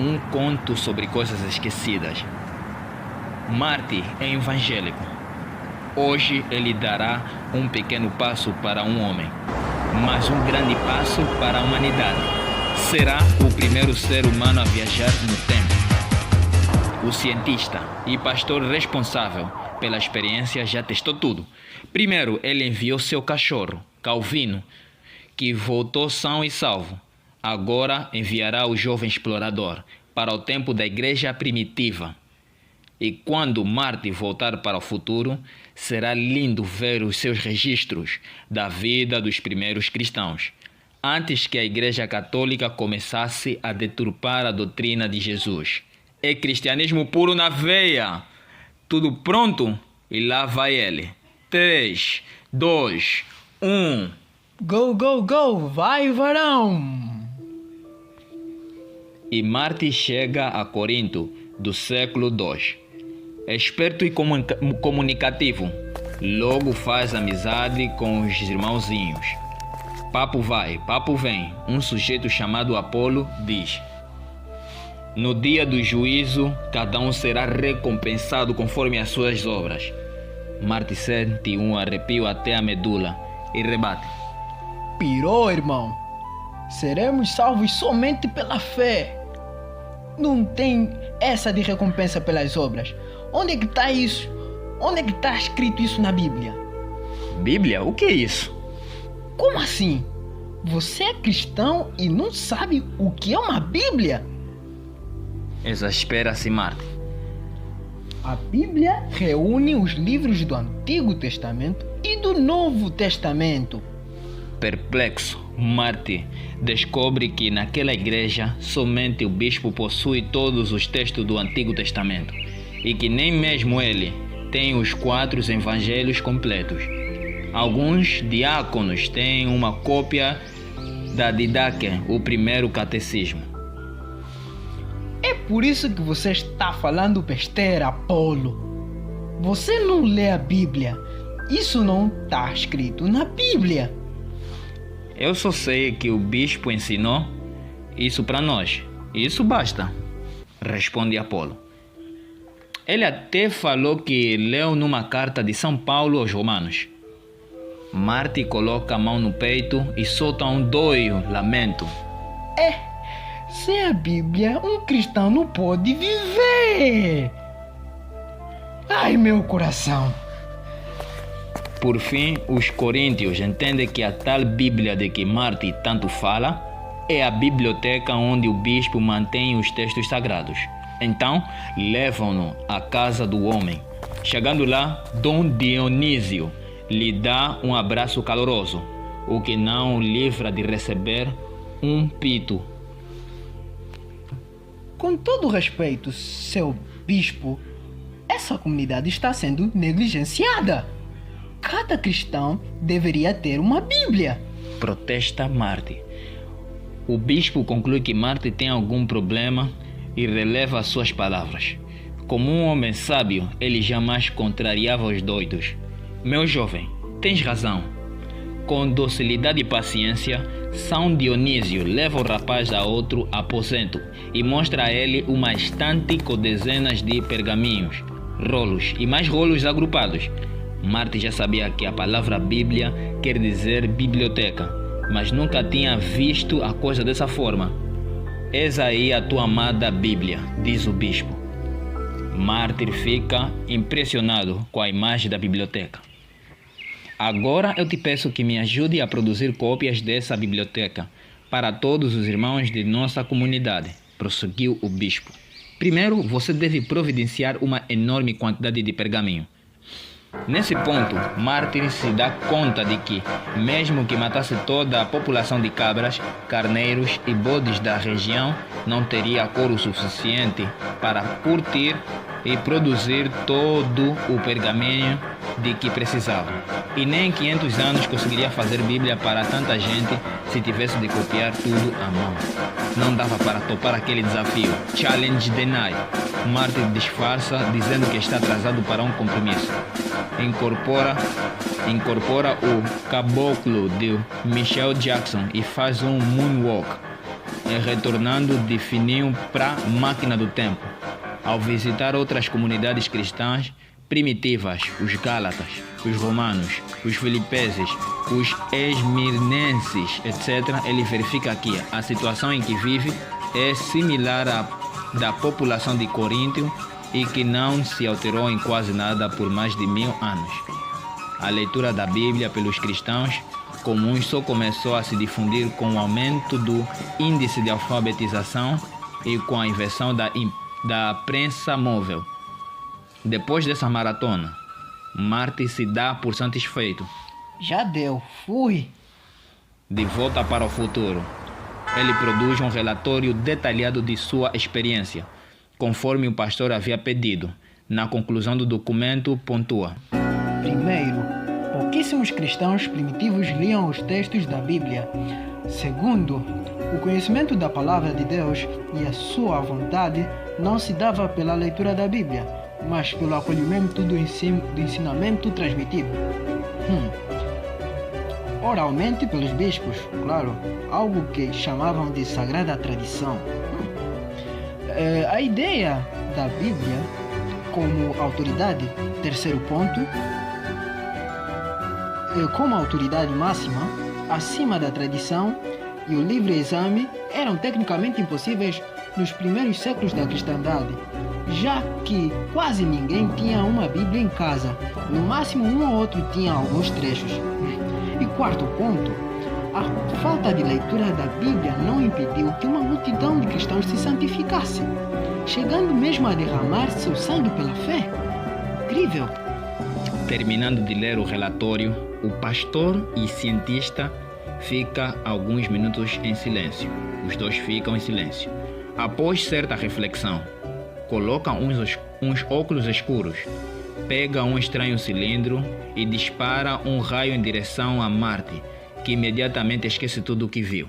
um conto sobre coisas esquecidas. Marty é evangélico. Hoje ele dará um pequeno passo para um homem, mas um grande passo para a humanidade. Será o primeiro ser humano a viajar no tempo. O cientista e pastor responsável pela experiência já testou tudo. Primeiro, ele enviou seu cachorro, Calvino, que voltou são e salvo. Agora enviará o jovem explorador para o tempo da igreja primitiva. E quando Marty voltar para o futuro, será lindo ver os seus registros da vida dos primeiros cristãos, antes que a Igreja Católica começasse a deturpar a doutrina de Jesus. É cristianismo puro na veia. Tudo pronto? E lá vai ele. 3, 2, 1... Go, go, go! Vai, varão! E Marty chega a Corinto do século II. Esperto e comunicativo, logo faz amizade com os irmãozinhos. Papo vai, papo vem. Um sujeito chamado Apolo diz: no dia do juízo, cada um será recompensado conforme as suas obras. Marty sente um arrepio até a medula e rebate: Pirou, irmão. Seremos salvos somente pela fé. Não tem essa de recompensa pelas obras. Onde é que está isso? Onde é que está escrito isso na Bíblia? Bíblia? O que é isso? Como assim? Você é cristão e não sabe o que é uma Bíblia? Exaspera-se, Marty. A Bíblia reúne os livros do Antigo Testamento e do Novo Testamento. Perplexo, Marty descobre que naquela igreja somente o bispo possui todos os textos do Antigo Testamento e que nem mesmo ele tem os 4 evangelhos completos. Alguns diáconos têm uma cópia da Didaque, o primeiro catecismo. É por isso que você está falando besteira, Apolo. Você não lê a Bíblia. Isso não está escrito na Bíblia. Eu só sei que o bispo ensinou isso para nós. Isso basta, responde Apolo. Ele até falou que leu numa carta de São Paulo aos Romanos. Marty coloca a mão no peito e solta um doido lamento. Sem a Bíblia, um cristão não pode viver. Ai, meu coração. Por fim, os coríntios entendem que a tal Bíblia de que Marty tanto fala é a biblioteca onde o bispo mantém os textos sagrados. Então, levam-no à casa do homem. Chegando lá, Dom Dionísio lhe dá um abraço caloroso, o que não o livra de receber um pito. Com todo respeito, seu bispo, essa comunidade está sendo negligenciada. Cada cristão deveria ter uma Bíblia. Protesta Marty. O bispo conclui que Marty tem algum problema e releva as suas palavras. Como um homem sábio, ele jamais contrariava os doidos. Meu jovem, tens razão. Com docilidade e paciência, São Dionísio leva o rapaz a outro aposento e mostra a ele uma estante com dezenas de pergaminhos, rolos e mais rolos agrupados. Marty já sabia que a palavra Bíblia quer dizer biblioteca, mas nunca tinha visto a coisa dessa forma. Eis aí a tua amada Bíblia, diz o bispo. Marty fica impressionado com a imagem da biblioteca. Agora eu te peço que me ajude a produzir cópias dessa biblioteca para todos os irmãos de nossa comunidade, prosseguiu o bispo. Primeiro, você deve providenciar uma enorme quantidade de pergaminho. Nesse ponto, Marty se dá conta de que, mesmo que matasse toda a população de cabras, carneiros e bodes da região, não teria couro suficiente para curtir e produzir todo o pergaminho de que precisava. E nem em 500 anos conseguiria fazer Bíblia para tanta gente se tivesse de copiar tudo à mão. Não dava para topar aquele desafio. Challenge denied. Marty disfarça dizendo que está atrasado para um compromisso. Incorpora o caboclo de Michael Jackson e faz um moonwalk. retornando de fininho para a máquina do tempo. Ao visitar outras comunidades cristãs primitivas, os Gálatas, os Romanos, os Filipenses, os Esmirnenses, etc., ele verifica que a situação em que vive é similar à da população de Coríntio e que não se alterou em quase nada por mais de 1000 anos. A leitura da Bíblia pelos cristãos comuns só começou a se difundir com o aumento do índice de alfabetização e com a invenção da prensa móvel. Depois dessa maratona, Marty se dá por satisfeito. Já deu, fui. De volta para o futuro, ele produz um relatório detalhado de sua experiência, conforme o pastor havia pedido. Na conclusão do documento, pontua: Primeiro, pouquíssimos cristãos primitivos liam os textos da Bíblia. Segundo, o conhecimento da palavra de Deus e a sua vontade não se dava pela leitura da Bíblia, mas pelo acolhimento do ensinamento transmitido. Oralmente pelos bispos, claro, algo que chamavam de sagrada tradição. A ideia da Bíblia como autoridade, terceiro ponto, como autoridade máxima, acima da tradição e o livre exame eram tecnicamente impossíveis nos primeiros séculos da cristandade, já que quase ninguém tinha uma Bíblia em casa, no máximo um ou outro tinha alguns trechos. E quarto ponto, a falta de leitura da Bíblia não impediu que uma multidão de cristãos se santificasse, chegando mesmo a derramar seu sangue pela fé. Incrível! Terminando de ler o relatório, o pastor e cientista fica alguns minutos em silêncio. Os dois ficam em silêncio. Após certa reflexão, coloca uns óculos escuros, pega um estranho cilindro e dispara um raio em direção a Marty, que imediatamente esquece tudo o que viu.